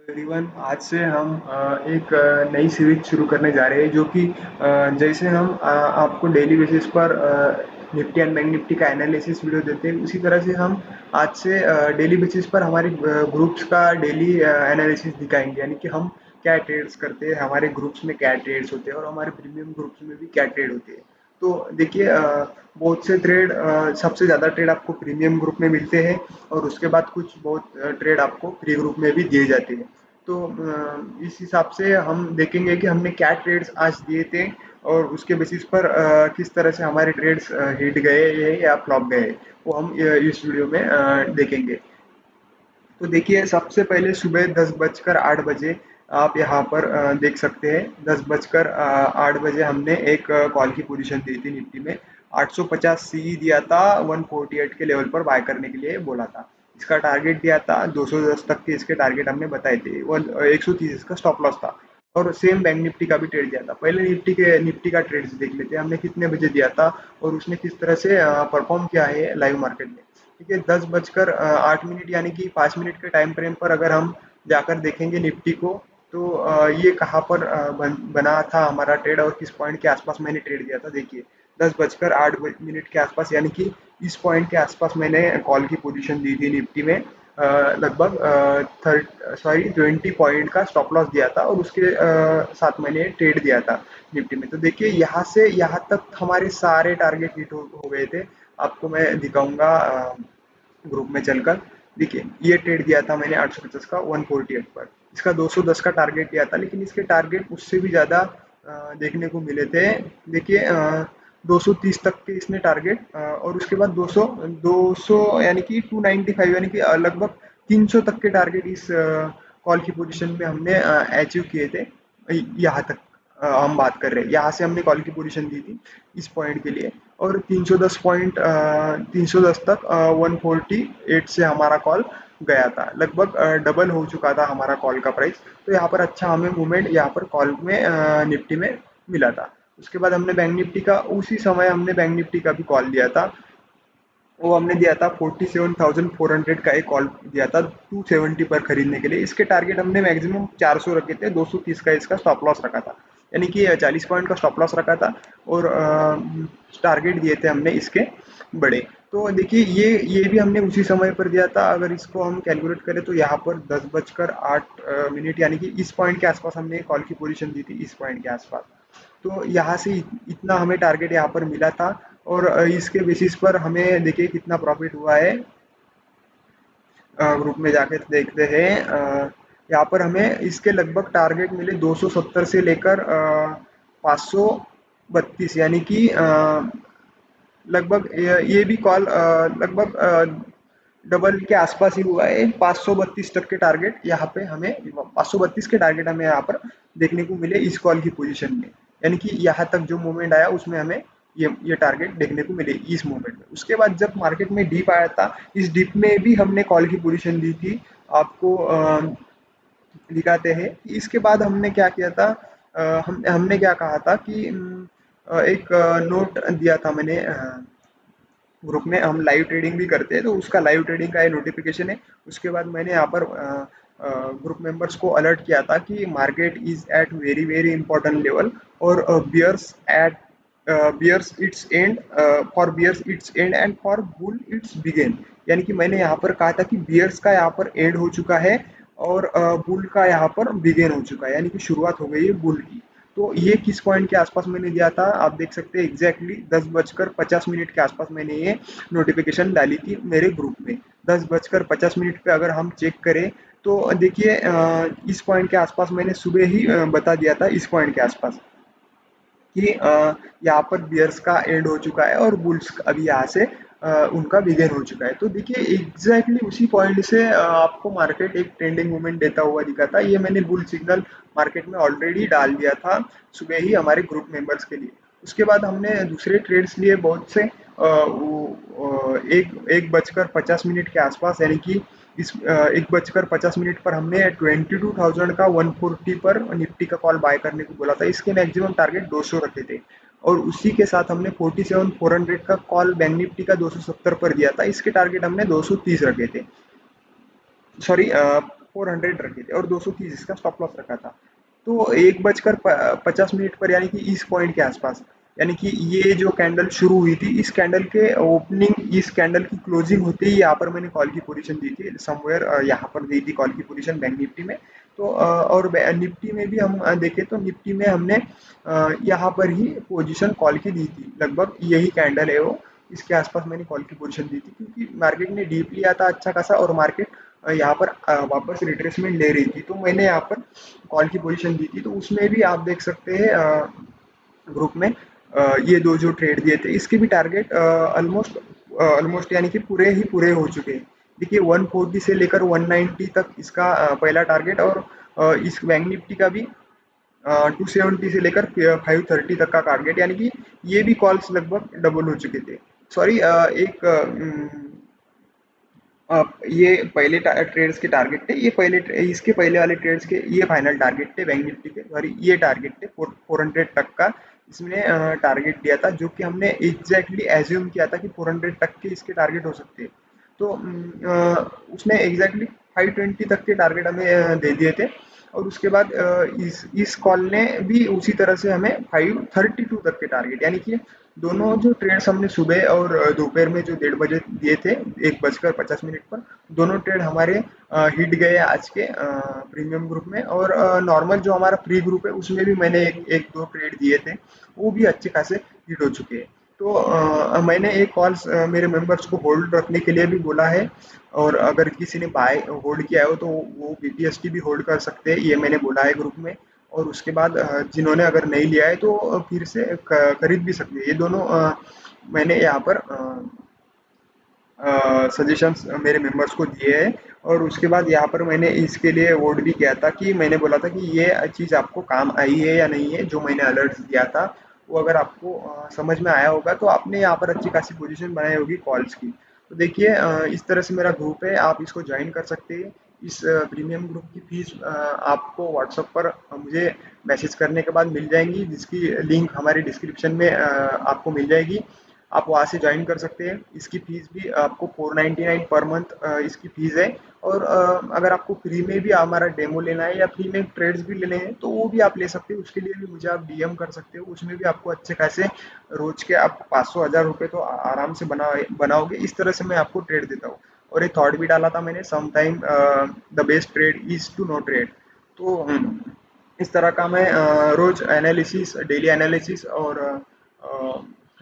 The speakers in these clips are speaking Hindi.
एवरीवन, आज से हम एक नई सीरीज शुरू करने जा रहे हैं जो कि जैसे हम आपको डेली बेसिस पर निफ्टी एंड बैंक निफ्टी का एनालिसिस वीडियो देते हैं, उसी तरह से हम आज से डेली बेसिस पर हमारे ग्रुप्स का डेली एनालिसिस दिखाएंगे। यानी कि हम क्या ट्रेड्स करते हैं, हमारे ग्रुप्स में क्या ट्रेड्स होते हैं और हमारे प्रीमियम ग्रुप्स में भी क्या ट्रेड होते हैं। तो देखिए, बहुत से ट्रेड, सबसे ज़्यादा ट्रेड आपको प्रीमियम ग्रुप में मिलते हैं और उसके बाद कुछ बहुत ट्रेड आपको फ्री ग्रुप में भी दिए जाते हैं। तो इस हिसाब से हम देखेंगे कि हमने क्या ट्रेड्स आज दिए थे और उसके बेसिस पर किस तरह से हमारे ट्रेड्स हिट गए हैं या फ्लॉप गए, वो हम इस वीडियो में देखेंगे। तो देखिए, सबसे पहले सुबह 10:08 आप यहाँ पर देख सकते हैं। 10:08 हमने एक कॉल की पोजीशन दी थी निफ्टी में। 850 सी दिया था, 148 के लेवल पर बाय करने के लिए बोला था। इसका टारगेट दिया था 210 तक के, इसके टारगेट हमने बताए थे। 130 इसका स्टॉप लॉस था। और सेम बैंक निफ्टी का भी ट्रेड दिया था। पहले निफ्टी का ट्रेड देख लेते हैं, हमने कितने बजे दिया था और उसने किस तरह से परफॉर्म किया है लाइव मार्केट में। ठीक है, 10:08 यानी कि 5 मिनट के टाइम फ्रेम पर अगर हम जाकर देखेंगे निफ्टी को, तो ये कहाँ पर बना था हमारा ट्रेड और किस पॉइंट के आसपास मैंने ट्रेड दिया था। देखिए, 10:08 के आसपास, यानी कि इस पॉइंट के आसपास मैंने कॉल की पोजीशन दी थी निफ्टी में। लगभग 20 पॉइंट का स्टॉप लॉस दिया था और उसके साथ मैंने ट्रेड दिया था निफ्टी में। तो देखिए, यहाँ से यहाँ तक हमारे सारे टारगेट हिट हो गए थे। आपको मैं दिखाऊंगा ग्रुप में चलकर। देखिए, ये ट्रेड दिया था मैंने 850 का 148 पर। इसका 210 का टारगेट दिया था, लेकिन इसके टारगेट उससे भी ज़्यादा देखने को मिले थे। देखिए, 230 तक के इसने टारगेट, और उसके बाद 200 200 यानी कि 295, यानी कि लगभग 300 तक के टारगेट इस कॉल की पोजीशन में हमने अचीव किए थे। यहाँ तक हम बात कर रहे हैं, यहाँ से हमने कॉल की पोजीशन दी थी इस पॉइंट के लिए। और 310 तक 148 से हमारा कॉल गया था। लगभग डबल हो चुका था हमारा कॉल का प्राइस। तो यहाँ पर अच्छा हमें मूवमेंट यहाँ पर कॉल में निफ्टी में मिला था। उसके बाद हमने बैंक निफ्टी का, उसी समय हमने बैंक निफ्टी का भी कॉल दिया था। वो हमने दिया था 47,400 का एक कॉल दिया था 270 पर खरीदने के लिए। इसके टारगेट हमने मैक्सिमम 400 रखे थे, 230 का इसका स्टॉप लॉस रखा था। यानी कि 40 पॉइंट का स्टॉप लॉस रखा था और टारगेट दिए थे हमने इसके बड़े। तो देखिए, ये भी हमने उसी समय पर दिया था। अगर इसको हम कैलकुलेट करें तो यहाँ पर 10:08 यानी कि इस पॉइंट के आसपास हमने कॉल की पोजीशन दी थी, इस पॉइंट के आसपास। तो यहाँ से इतना हमें टारगेट यहाँ पर मिला था। और इसके बेसिस पर हमें देखिए कितना प्रॉफिट हुआ है। ग्रुप में जाके देखते हैं। यहाँ पर हमें इसके लगभग टारगेट मिले 270 से लेकर 532, यानी कि लगभग ये भी कॉल लगभग डबल के आसपास ही हुआ है। 532 तक के टारगेट यहाँ पे हमें, 532 के टारगेट हमें यहाँ पर देखने को मिले इस कॉल की पोजीशन में। यानी कि यहाँ तक जो मूवमेंट आया उसमें हमें ये टारगेट देखने को मिले इस मूवमेंट में। उसके बाद जब मार्केट में डीप आया था, इस डीप में भी हमने कॉल की पोजीशन दी थी। आपको दिखाते हैं कि इसके बाद हमने क्या किया था। हमने क्या कहा था कि एक नोट दिया था मैंने ग्रुप में। हम लाइव ट्रेडिंग भी करते हैं, तो उसका लाइव ट्रेडिंग का ये नोटिफिकेशन है। उसके बाद मैंने यहाँ पर ग्रुप मेंबर्स को अलर्ट किया था कि market is at very very important level, और bears it's end, for bears it's end and for bull it's begin. यानी कि मैंने यहाँ पर कहा था कि बियर्स का यहाँ पर एंड हो चुका है और बुल का यहाँ पर बिगेन हो चुका है, यानी कि शुरुआत हो गई है बुल की। तो ये किस पॉइंट के आसपास मैंने दिया था, आप देख सकते हैं एग्जैक्टली 10:50 के आसपास मैंने ये नोटिफिकेशन डाली थी मेरे ग्रुप में। 10:50 पे अगर हम चेक करें तो देखिए, इस पॉइंट के आसपास मैंने सुबह ही बता दिया था, इस पॉइंट के आसपास कि यहाँ पर बियर्स का एंड हो चुका है और बुल्स अभी यहाँ से उनका बिगेन हो चुका है। तो देखिए, एग्जैक्टली उसी पॉइंट से आपको मार्केट एक ट्रेंडिंग मूवमेंट देता हुआ दिखा था। ये मैंने बुल सिग्नल मार्केट में ऑलरेडी डाल दिया था सुबह ही हमारे ग्रुप मेंबर्स के लिए। उसके बाद हमने दूसरे ट्रेड्स लिए बहुत से। एक 1:50 के आसपास, यानी कि इस 1:50 पर हमने 22,000 का 140 पर निफ्टी का कॉल बाय करने को बोला था। इसके मैक्सिमम टारगेट 200 रखे थे और उसी के साथ हमने 47,400 का कॉल बैंक निफ्टी का 270 पर दिया था। इसके टारगेट हमने 230 रखे थे। सॉरी, 400 रखे थे और 230 इसका स्टॉप लॉस रखा था। तो 1 बजकर 50 मिनट पर, यानी कि इस पॉइंट के आसपास, यानी कि ये जो कैंडल शुरू हुई थी, इस कैंडल के ओपनिंग, इस कैंडल की क्लोजिंग होते ही यहाँ पर मैंने कॉल की पोजीशन दी थी समवेयर, यहाँ पर दी थी कॉल की पोजीशन बैंक निफ्टी में। तो और निफ्टी में भी हम देखें तो निफ्टी में हमने यहाँ पर ही पोजीशन कॉल की दी थी, लगभग यही कैंडल है वो, इसके आसपास मैंने कॉल की पोजीशन दी थी, क्योंकि मार्केट ने डीप लिया था अच्छा खासा और मार्केट यहाँ पर वापस रिट्रेसमेंट ले रही थी, तो मैंने यहाँ पर कॉल की पोजीशन दी थी। तो उसमें भी आप देख सकते हैं ग्रुप में ये दो जो ट्रेड दिए थे, इसके भी टारगेट ऑलमोस्ट ऑलमोस्ट यानी कि पूरे ही पूरे हो चुके हैं। देखिए 140 से लेकर 190 तक इसका पहला टारगेट, और इस बैंक निफ्टी का भी 270 से लेकर 530 तक का टारगेट, यानी कि ये भी कॉल्स लगभग डबल हो चुके थे। सॉरी, ये पहले ट्रेड्स के टारगेट थे, ये इसके पहले वाले ट्रेड्स के ये फाइनल टारगेट थे बैंक निफ्टी के, सॉरी ये टारगेट थे 400 तक का इसने टारगेट दिया था, जो कि हमने एग्जैक्टली एज्यूम किया था कि 400 तक के इसके टारगेट हो सकते हैं। तो उसने एग्जैक्टली 520 तक के टारगेट हमें दे दिए थे, और उसके बाद इस कॉल ने भी उसी तरह से हमें 532 तक के टारगेट, यानी कि दोनों जो ट्रेड्स हमने सुबह और दोपहर में जो 1:30 बजे दिए थे, 1 बजकर 50 मिनट पर, दोनों ट्रेड हमारे हिट गए आज के प्रीमियम ग्रुप में। और नॉर्मल जो हमारा प्री ग्रुप है उसमें भी मैंने एक दो ट्रेड दिए थे, वो भी अच्छे खासे हिट हो चुके हैं। तो मैंने एक कॉल्स मेरे मेंबर्स को होल्ड रखने के लिए भी बोला है, और अगर किसी ने बाय होल्ड किया हो तो वो बीटीएसटी भी होल्ड कर सकते हैं, ये मैंने बोला है ग्रुप में। और उसके बाद जिन्होंने अगर नहीं लिया है तो फिर से खरीद भी सकते हैं, ये दोनों मैंने यहाँ पर सजेशंस मेरे मेंबर्स को दिए हैं। और उसके बाद यहाँ पर मैंने इसके लिए वोट भी किया था, कि मैंने बोला था कि ये चीज़ आपको काम आई है या नहीं है, जो मैंने अलर्ट दिया था वो अगर आपको समझ में आया होगा तो आपने यहाँ पर अच्छी खासी पोजीशन बनाई होगी कॉल्स की। तो देखिए इस तरह से मेरा ग्रुप है, आप इसको ज्वाइन कर सकते हैं। इस प्रीमियम ग्रुप की फीस आपको व्हाट्सएप पर मुझे मैसेज करने के बाद मिल जाएंगी, जिसकी लिंक हमारी डिस्क्रिप्शन में आपको मिल जाएगी, आप वहाँ से ज्वाइन कर सकते हैं। इसकी फ़ीस भी आपको 499 पर मंथ इसकी फ़ीस है। और अगर आपको फ्री में भी हमारा डेमो लेना है या फ्री में ट्रेड्स भी लेने हैं तो वो भी आप ले सकते हो, उसके लिए भी मुझे आप डीएम कर सकते हो, उसमें भी आपको अच्छे खासे रोज के आप 500-1000 रुपये तो आराम से बनाओगे। इस तरह से मैं आपको ट्रेड देता हूँ। और एक थॉट भी डाला था मैंने, sometime the best trade is to no trade. तो इस तरह का मैं रोज एनालिसिस, डेली एनालिसिस और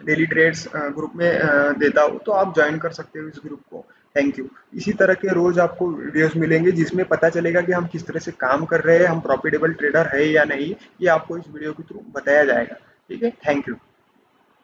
डेली ट्रेड्स ग्रुप में देता हूँ, तो आप ज्वाइन कर सकते हो इस ग्रुप को। Thank you. इसी तरह के रोज आपको वीडियोस मिलेंगे जिसमें पता चलेगा कि हम किस तरह से काम कर रहे हैं, हम प्रॉफिटेबल ट्रेडर है या नहीं, ये आपको इस वीडियो के थ्रू बताया जाएगा। ठीक है, थैंक यू।